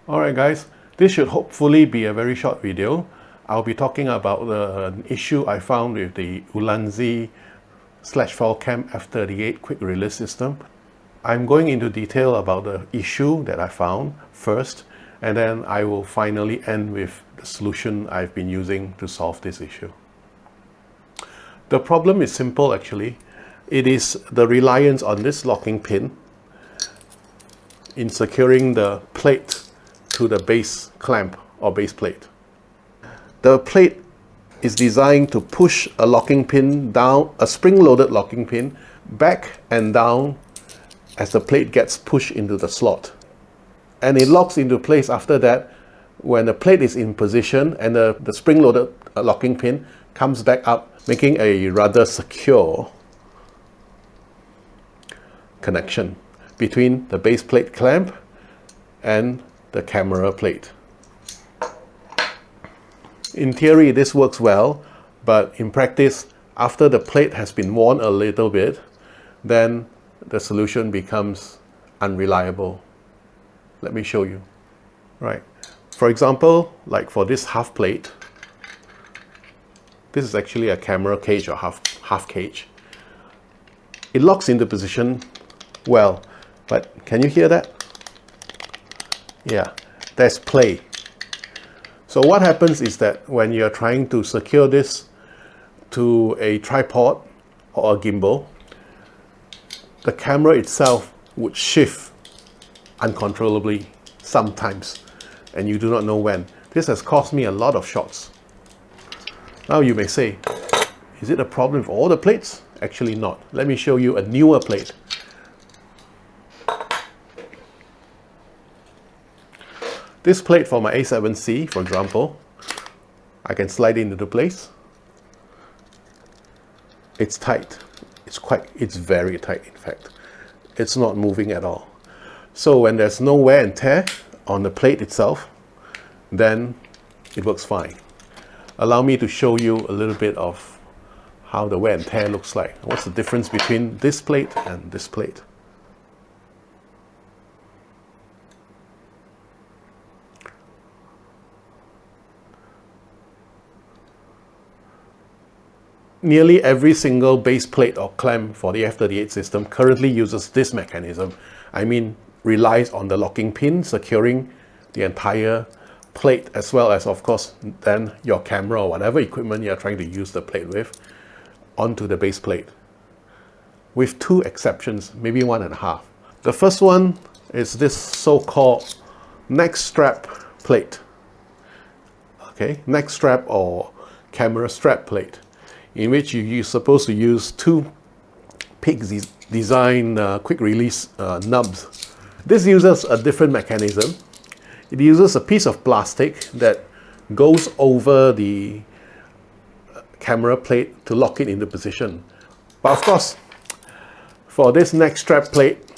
Alright guys, this should hopefully be a very short video. I'll be talking about the issue I found with the Ulanzi / Falcam F38 quick release system. I'm going into detail about the issue that I found first, and then I will finally end with the solution I've been using to solve this issue. The problem is simple actually. It is the reliance on this locking pin in securing the plate to the base clamp or base plate. The plate is designed to push a locking pin down, a spring-loaded locking pin, back and down as the plate gets pushed into the slot. And it locks into place after that when the plate is in position and the spring-loaded locking pin comes back up, making a rather secure connection between the base plate clamp and the camera plate. In theory, this works well, but in practice, after the plate has been worn a little bit, then the solution becomes unreliable. Let me show you. Right. For example, like for this half plate, this is actually a camera cage or half cage. It locks into position well, but can you hear that? Yeah, there's play. So what happens is that when you're trying to secure this to a tripod or a gimbal, the camera itself would shift uncontrollably sometimes, and you do not know when. This has caused me a lot of shots. Now you may say, is it a problem with all the plates? Actually not. Let me show you a newer plate. This plate for my A7C, for example, I can slide it into place. It's tight. It's very tight, in fact. It's not moving at all. So when there's no wear and tear on the plate itself, then it works fine. Allow me to show you a little bit of how the wear and tear looks like. What's the difference between this plate and this plate? Nearly every single base plate or clamp for the F38 system currently uses this mechanism. I mean, relies on the locking pin securing the entire plate, as well as, of course, then your camera or whatever equipment you're trying to use the plate with onto the base plate. With two exceptions, maybe one and a half. The first one is this so-called neck strap plate. Okay, neck strap or camera strap plate, in which you're supposed to use two PIGS design quick release nubs. This uses a different mechanism. It uses a piece of plastic that goes over the camera plate to lock it into position. But of course, for this neck strap plate,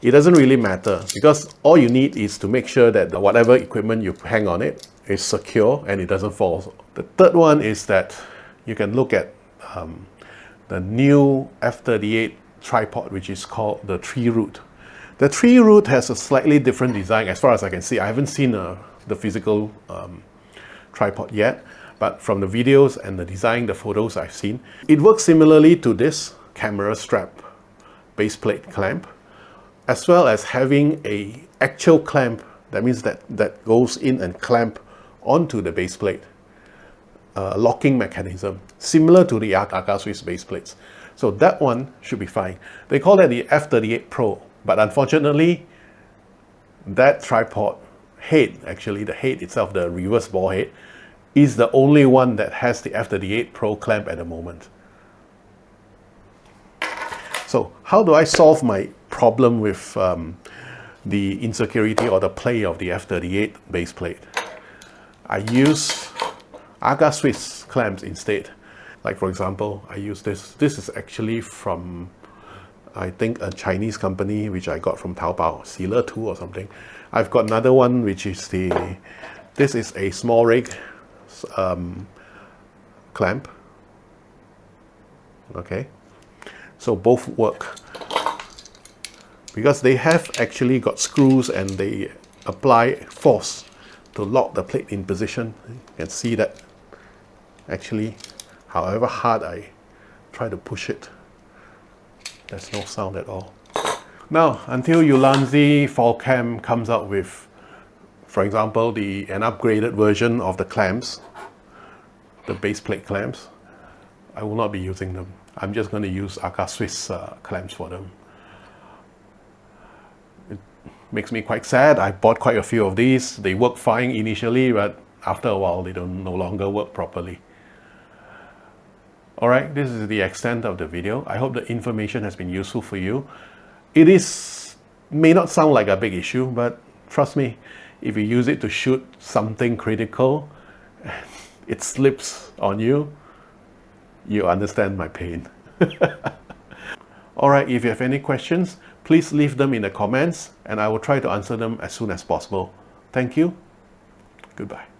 it doesn't really matter, because all you need is to make sure that whatever equipment you hang on it is secure and it doesn't fall. The third one is that you can look at the new F38 tripod, which is called the tree root. The tree root has a slightly different design as far as I can see. I haven't seen the physical tripod yet, but from the videos and the design, the photos I've seen, it works similarly to this camera strap base plate clamp, as well as having an actual clamp. That means that goes in and clamp onto the base plate. Locking mechanism similar to the Aga Swiss base plates. So that one should be fine. They call that the F38 Pro, but unfortunately that tripod head, actually the head itself, the reverse ball head, is the only one that has the F38 Pro clamp at the moment. So how do I solve my problem with the insecurity or the play of the F38 base plate? I use Aga Swiss clamps instead. Like for example, I use this. This is actually from, I think, a Chinese company which I got from Taobao, Sealer 2 or something. I've got another one which is this is a small rig clamp. Okay, so both work because they have actually got screws and they apply force to lock the plate in position. You can see that actually, however hard I try to push it, there's no sound at all. Now, until Ulanzi Falcam comes out with, for example, an upgraded version of the clamps, the base plate clamps, I will not be using them. I'm just going to use Aka Swiss clamps for them. It makes me quite sad. I bought quite a few of these. They work fine initially, but after a while they no longer work properly. Alright, this is the extent of the video. I hope the information has been useful for you. It may not sound like a big issue, but trust me, if you use it to shoot something critical, it slips on you, you understand my pain. Alright, if you have any questions, please leave them in the comments and I will try to answer them as soon as possible. Thank you. Goodbye.